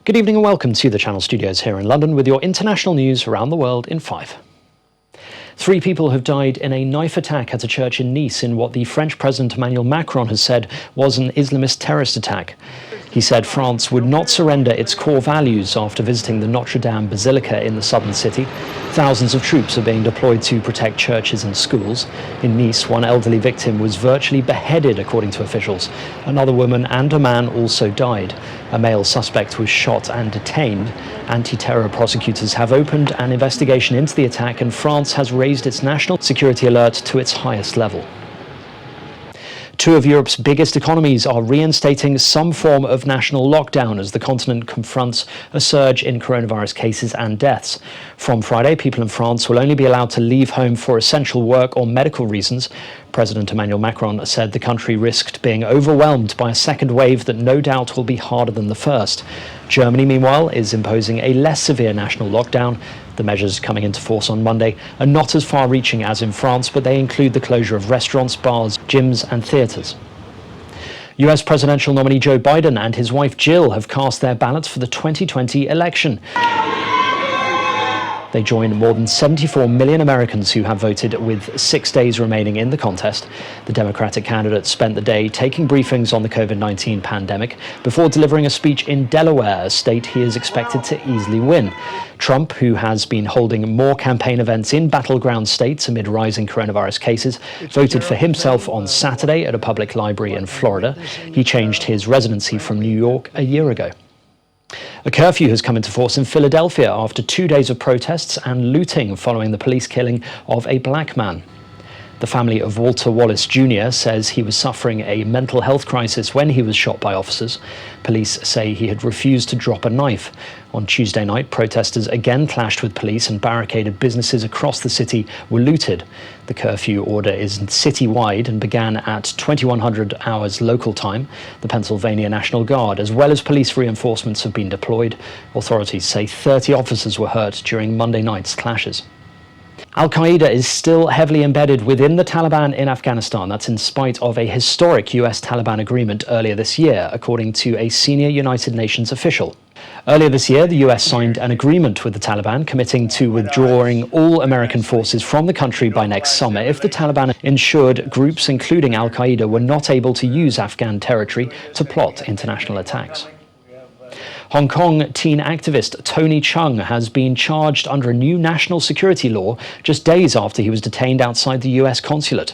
Good evening and welcome to the Channel Studios here in London with your international news around the world in 5. 3 people have died in a knife attack at a church in Nice in what the French President Emmanuel Macron has said was an Islamist terrorist attack. He said France would not surrender its core values after visiting the Notre Dame Basilica in the southern city. Thousands of troops are being deployed to protect churches and schools. In Nice, one elderly victim was virtually beheaded, according to officials. Another woman and a man also died. A male suspect was shot and detained. Anti-terror prosecutors have opened an investigation into the attack, and France has raised its national security alert to its highest level. 2 of Europe's biggest economies are reinstating some form of national lockdown as the continent confronts a surge in coronavirus cases and deaths. From Friday, people in France will only be allowed to leave home for essential work or medical reasons. President Emmanuel Macron said the country risked being overwhelmed by a second wave that no doubt will be harder than the first. Germany, meanwhile, is imposing a less severe national lockdown. The measures coming into force on Monday are not as far-reaching as in France, but they include the closure of restaurants, bars, gyms and theatres. US presidential nominee Joe Biden and his wife Jill have cast their ballots for the 2020 election. They join more than 74 million Americans who have voted with 6 days remaining in the contest. The Democratic candidate spent the day taking briefings on the COVID-19 pandemic before delivering a speech in Delaware, a state he is expected to easily win. Trump, who has been holding more campaign events in battleground states amid rising coronavirus cases, voted for himself on Saturday at a public library in Florida. He changed his residency from New York a year ago. A curfew has come into force in Philadelphia after 2 days of protests and looting following the police killing of a black man. The family of Walter Wallace Jr. says he was suffering a mental health crisis when he was shot by officers. Police say he had refused to drop a knife. On Tuesday night, protesters again clashed with police and barricaded businesses across the city were looted. The curfew order is citywide and began at 2100 hours local time. The Pennsylvania National Guard, as well as police reinforcements, have been deployed. Authorities say 30 officers were hurt during Monday night's clashes. Al Qaeda is still heavily embedded within the Taliban in Afghanistan. That's in spite of a historic US-Taliban agreement earlier this year, according to a senior United Nations official. Earlier this year, the US signed an agreement with the Taliban committing to withdrawing all American forces from the country by next summer if the Taliban ensured groups including Al Qaeda were not able to use Afghan territory to plot international attacks. Hong Kong teen activist Tony Chung has been charged under a new national security law just days after he was detained outside the US consulate.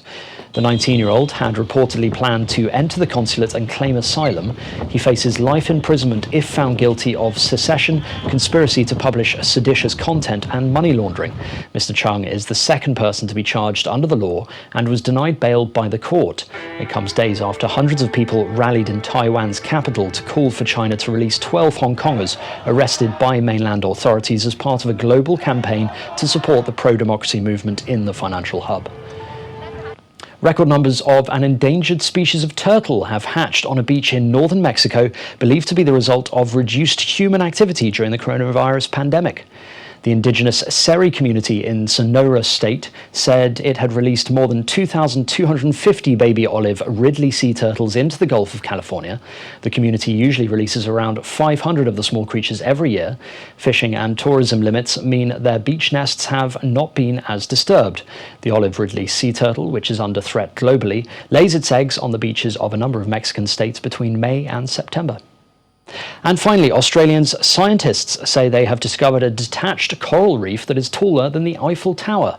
The 19-year-old had reportedly planned to enter the consulate and claim asylum. He faces life imprisonment if found guilty of secession, conspiracy to publish seditious content and money laundering. Mr. Chung is the second person to be charged under the law and was denied bail by the court. It comes days after hundreds of people rallied in Taiwan's capital to call for China to release 12 Hong Kongers arrested by mainland authorities as part of a global campaign to support the pro-democracy movement in the financial hub. Record numbers of an endangered species of turtle have hatched on a beach in northern Mexico, believed to be the result of reduced human activity during the coronavirus pandemic. The indigenous Seri community in Sonora State said it had released more than 2,250 baby olive Ridley sea turtles into the Gulf of California. The community usually releases around 500 of the small creatures every year. Fishing and tourism limits mean their beach nests have not been as disturbed. The olive Ridley sea turtle, which is under threat globally, lays its eggs on the beaches of a number of Mexican states between May and September. And finally, Australians scientists say they have discovered a detached coral reef that is taller than the Eiffel Tower.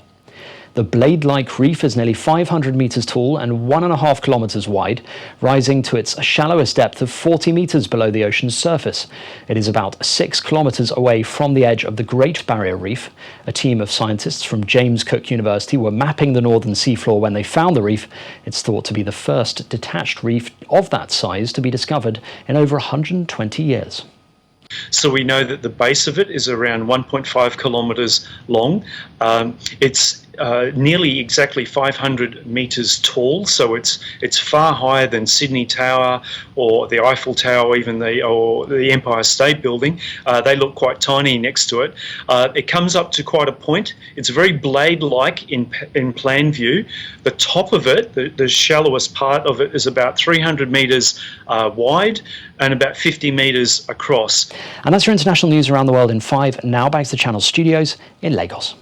The blade-like reef is nearly 500 metres tall and 1.5 kilometres wide, rising to its shallowest depth of 40 metres below the ocean's surface. It is about 6 kilometres away from the edge of the Great Barrier Reef. A team of scientists from James Cook University were mapping the northern seafloor when they found the reef. It's thought to be the first detached reef of that size to be discovered in over 120 years. So we know that the base of it is around 1.5 kilometres long. It's nearly exactly 500 metres tall, so it's far higher than Sydney Tower or the Eiffel Tower, even the Empire State Building. They look quite tiny next to it. It comes up to quite a point. It's very blade-like in plan view. The top of it, the shallowest part of it, is about 300 metres wide and about 50 metres across. And that's your international news around the world in 5. Now back to the Channel studios in Lagos.